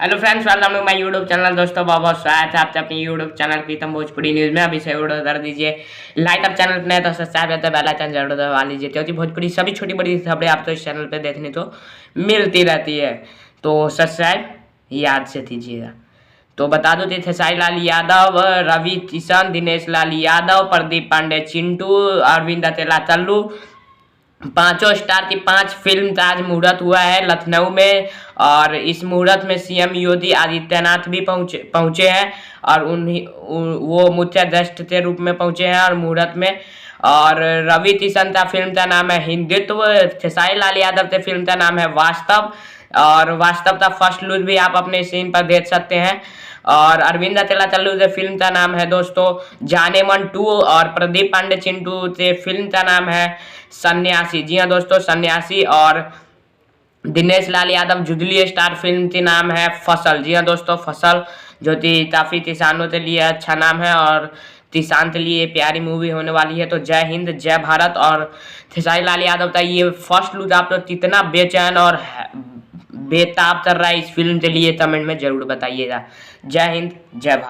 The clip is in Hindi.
Hello friends, welcome to my YouTube channel. दोस्तों बहुत बहुत स्वागत है आपसे अपने YouTube channel Pritam Bhojpuri news में। अभी से वीडियो कर दीजिए लाइक। अब चैनल पर नए तो सब्सक्राइब करते बेल आइकन जरूर दबा लीजिए, क्योंकि भोजपुरी सभी छोटी बड़ी खबरें आपको इस चैनल पे देखने को मिलती रहती है। तो सब्सक्राइब याद से कीजिएगा। तो बता दो खेसारी लाल यादव, रवि किशन, दिनेश लाल यादव, प्रदीप पांडे चिंटू, अरविंद अकेला चल्लू, पांचों स्टार की 5 फिल्म का आज मुहूर्त हुआ है लखनऊ में। और इस मुहूर्त में सीएम योगी आदित्यनाथ भी पहुंचे हैं और वो मुख्य गेस्ट के रूप में पहुंचे हैं और मुहूर्त में। और रवि किशन का फिल्म का नाम है हिंदुत्व, खेसारी लाल यादव के फिल्म का नाम है वास्तव, और वास्तव का फर्स्ट लुक भी आप अपने स्क्रीन पर देख सकते हैं। और अरविंद अकेला चल्लू के फिल्म का नाम है दोस्तों जाने मन 2, और प्रदीप पांडे चिंटू के फिल्म का नाम है सन्यासी। जी हाँ दोस्तों, सन्यासी। और दिनेश लाल यादव जुगली स्टार फिल्म के नाम है फसल। जी हाँ दोस्तों, फसल, जो कि काफ़ी किसानों के लिए अच्छा नाम है और किसान के लिए प्यारी मूवी होने वाली है। तो जय हिंद जय भारत। और खेसारी लाल यादव का ये फर्स्ट लुक आप लोग कितना बेचैन और बेताब कर रहा है इस फिल्म के लिए, कमेंट में जरूर बताइएगा। जय हिंद जय भारत।